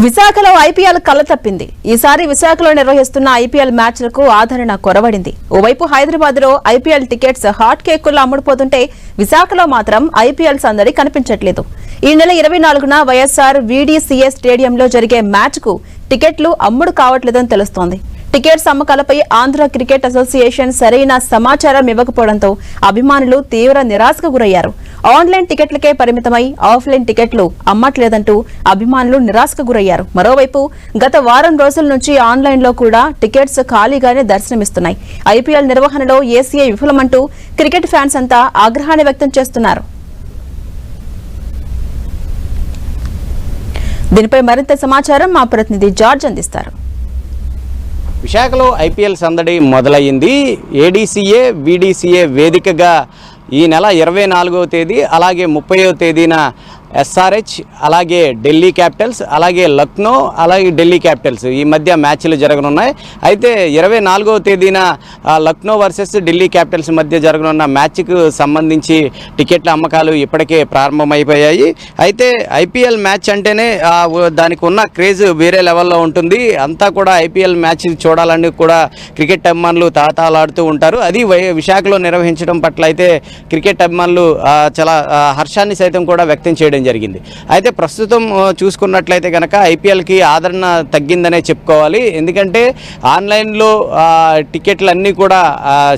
విశాఖలో ఐపీఎల్ కళ్ళ తప్పింది. ఈసారి విశాఖలో నిర్వహిస్తున్న ఐపీఎల్ మ్యాచ్లకు ఆదరణ కొరవడింది. ఓవైపు హైదరాబాద్ లో ఐపీఎల్ టికెట్స్ హాట్ కేకుల్లో అమ్ముడుపోతుంటే విశాఖలో మాత్రం ఐపీఎల్ సందడి కనిపించట్లేదు. ఈ నెల 24న వైఎస్ఆర్ వీడీసీఏ స్టేడియంలో జరిగే మ్యాచ్ కు టికెట్లు అమ్ముడు కావట్లేదని తెలుస్తోంది. టికెట్స్ అమ్మకాలపై ఆంధ్ర క్రికెట్ అసోసియేషన్ సరైన సమాచారం ఇవ్వకపోవడంతో అభిమానులు తీవ్ర నిరాశకు గురయ్యారు. ఆన్లైన్ టికెట్లకే పరిమితమై ఆఫ్లైన్ టికెట్లు అమ్మట్లేదంటూ అభిమానులు నిరాశకు గురయ్యారు. మరోవైపు గత వారం రోజుల నుంచి ఆన్లైన్లో కూడా టికెట్స్ ఖాళీగానే దర్శనమిస్తున్నాయి. ఐపీఎల్ నిర్వహణలో ఏసీఐ విఫలమంటూ క్రికెట్ ఫ్యాన్స్ అంతా ఆగ్రహాన్ని వ్యక్తం చేస్తున్నారు. దీనిపై మరింత సమాచారం మా ప్రతినిధి జార్జ్ అందిస్తారు. విశాఖలో ఐపీఎల్ సందడి మొదలయ్యింది. ఏడీసీఏ వీడీసీఏ వేదికగా ఈ నెల 24వ తేదీ అలాగే 30వ తేదీన ఎస్ఆర్హెచ్ అలాగే ఢిల్లీ క్యాపిటల్స్ అలాగే లక్నో అలాగే ఢిల్లీ క్యాపిటల్స్ ఈ మధ్య మ్యాచ్లు జరగనున్నాయి. అయితే 24వ తేదీన లక్నో వర్సెస్ ఢిల్లీ క్యాపిటల్స్ మధ్య జరగనున్న మ్యాచ్కు సంబంధించి టికెట్ల అమ్మకాలు ఇప్పటికే ప్రారంభమైపోయాయి. అయితే ఐపీఎల్ మ్యాచ్ అంటేనే దానికి ఉన్న క్రేజ్ వేరే లెవెల్లో ఉంటుంది. అంతా కూడా ఐపీఎల్ మ్యాచ్ చూడాలని కూడా క్రికెట్ అభిమానులు తాతాలాడుతూ ఉంటారు. అది విశాఖలో నిర్వహించడం పట్ల అయితే క్రికెట్ అభిమానులు చాలా హర్షాన్ని సైతం కూడా వ్యక్తం చేయడం జరిగింది. అయితే ప్రస్తుతం చూసుకున్నట్లయితే కనుక ఐపీఎల్కి ఆదరణ తగ్గిందనే చెప్పుకోవాలి. ఎందుకంటే ఆన్లైన్లో టికెట్లన్నీ కూడా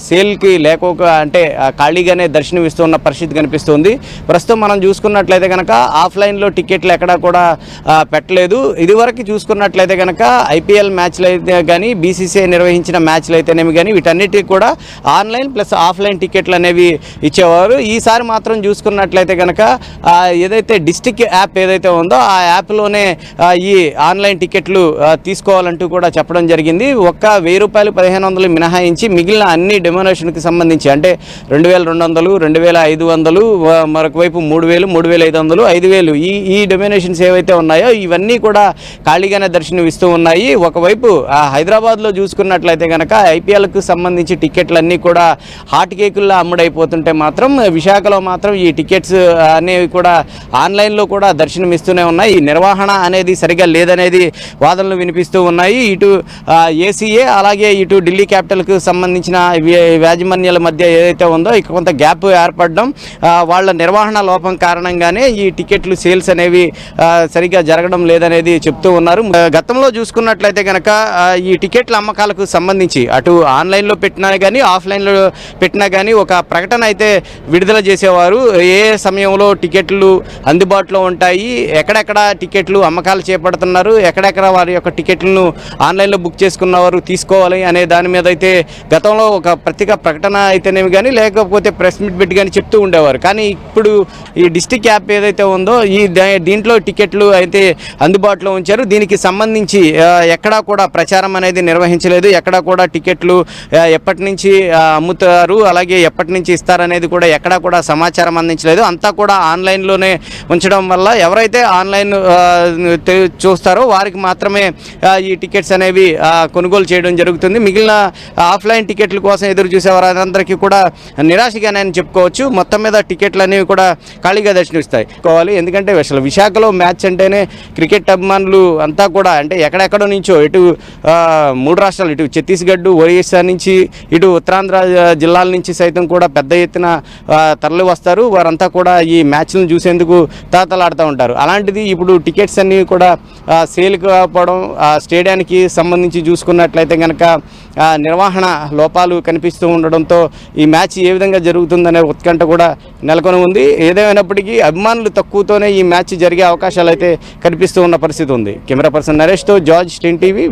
సేల్కి లేకపోక అంటే ఖాళీగానే దర్శనమిస్తున్న పరిస్థితి కనిపిస్తుంది. ప్రస్తుతం మనం చూసుకున్నట్లయితే కనుక ఆఫ్లైన్లో టికెట్లు ఎక్కడా కూడా పెట్టలేదు. ఇదివరకు చూసుకున్నట్లయితే కనుక ఐపీఎల్ మ్యాచ్లు అయితే కానీ బీసీసీఐ నిర్వహించిన మ్యాచ్లు అయితేనేమి కానీ వీటన్నిటికీ కూడా ఆన్లైన్ ప్లస్ ఆఫ్లైన్ టికెట్లు అనేవి ఇచ్చేవారు. ఈసారి మాత్రం చూసుకున్నట్లయితే కనుక ఏదైతే డిస్టిక్ యాప్ ఏదైతే ఉందో ఆ యాప్లోనే ఈ ఆన్లైన్ టికెట్లు తీసుకోవాలంటూ కూడా చెప్పడం జరిగింది. ఒక్క ₹1000 1500 మినహాయించి మిగిలిన అన్ని డెమోనేషన్కి సంబంధించి అంటే 2200 2500 మరొక వైపు 3000 3500 5000 ఈ డెమోనేషన్స్ ఏవైతే ఉన్నాయో ఇవన్నీ కూడా ఖాళీగానే దర్శనం ఇస్తూ ఉన్నాయి. ఒకవైపు హైదరాబాద్లో చూసుకున్నట్లయితే కనుక ఐపీఎల్కు సంబంధించి టికెట్లన్నీ కూడా హాట్ కేకుల్లో అమ్ముడైపోతుంటే మాత్రం విశాఖలో మాత్రం ఈ టికెట్స్ అనేవి కూడా ఆన్లైన్లో కూడా దర్శనమిస్తూనే ఉన్నాయి. ఈ నిర్వహణ అనేది సరిగా లేదనేది వాదనలు వినిపిస్తూ ఉన్నాయి. ఇటు ఏసీఏ అలాగే ఇటు ఢిల్లీ క్యాపిటల్కు సంబంధించిన యాజమాన్యాల మధ్య ఏదైతే ఉందో ఇక కొంత గ్యాప్ ఏర్పడడం వాళ్ళ నిర్వహణ లోపం కారణంగానే ఈ టికెట్లు సేల్స్ అనేవి సరిగా జరగడం లేదనేది చెప్తూ ఉన్నారు. గతంలో చూసుకున్నట్లయితే కనుక ఈ టికెట్ల అమ్మకాలకు సంబంధించి అటు ఆన్లైన్లో పెట్టినా కానీ ఆఫ్లైన్లో పెట్టినా కానీ ఒక ప్రకటన అయితే విడుదల చేసేవారు. ఏ సమయంలో టికెట్లు అందుబాటులో ఉంటాయి, ఎక్కడెక్కడ టికెట్లు అమ్మకాలు చేపడుతున్నారు, ఎక్కడెక్కడ వారి యొక్క టికెట్లను ఆన్లైన్లో బుక్ చేసుకున్నవారు తీసుకోవాలి అనే దాని మీద అయితే గతంలో ఒక ప్రకటన అయితేనేమి కానీ లేకపోతే ప్రెస్ మీట్ పెట్టి కానీ చెప్తూ ఉండేవారు. కానీ ఇప్పుడు ఈ డిస్టిక్ యాప్ ఏదైతే ఉందో దీంట్లో టికెట్లు అయితే అందుబాటులో ఉంచారు. దీనికి సంబంధించి ఎక్కడా కూడా ప్రచారం అనేది నిర్వహించలేదు. ఎక్కడా కూడా టికెట్లు ఎప్పటి నుంచి అమ్ముతారు అలాగే ఎప్పటి నుంచి ఇస్తారనేది కూడా ఎక్కడా కూడా సమాచారం అందించలేదు. అంతా కూడా ఆన్లైన్లోనే ఉంచడం వల్ల ఎవరైతే ఆన్లైన్ చూస్తారో వారికి మాత్రమే ఈ టికెట్స్ అనేవి కొనుగోలు చేయడం జరుగుతుంది. మిగిలిన ఆఫ్లైన్ టికెట్ల కోసం ఎదురు చూసే వారందరికీ కూడా నిరాశగానే చెప్పుకోవచ్చు. మొత్తం మీద టికెట్లు అనేవి కూడా ఖాళీగా దర్శనమిస్తాయి. ఎందుకంటే అసలు విశాఖలో మ్యాచ్ అంటేనే క్రికెట్ అభిమానులు అంతా కూడా అంటే ఎక్కడెక్కడో నుంచో ఇటు 3 రాష్ట్రాలు ఇటు ఛత్తీస్గఢ్ ఒరిస్సా నుంచి ఇటు ఉత్తరాంధ్ర జిల్లాల నుంచి సైతం కూడా పెద్ద ఎత్తున తరలి వస్తారు. వారంతా కూడా ఈ మ్యాచ్లను చూసేందుకు తాతలాడుతూ ఉంటారు. అలాంటిది ఇప్పుడు టికెట్స్ అన్నీ కూడా సేల్ కాకపోవడం స్టేడియానికి సంబంధించి చూసుకున్నట్లయితే కనుక నిర్వహణ లోపాలు కనిపిస్తూ ఉండడంతో ఈ మ్యాచ్ ఏ విధంగా జరుగుతుందనే ఉత్కంఠ కూడా నెలకొని ఉంది. ఏదేమైనప్పటికీ అభిమానులు తక్కువతోనే ఈ మ్యాచ్ జరిగే అవకాశాలు అయితే కనిపిస్తూ ఉన్న పరిస్థితి ఉంది. కెమెరా పర్సన్ నరేష్తో జార్జ్, టీన్ టీవీ.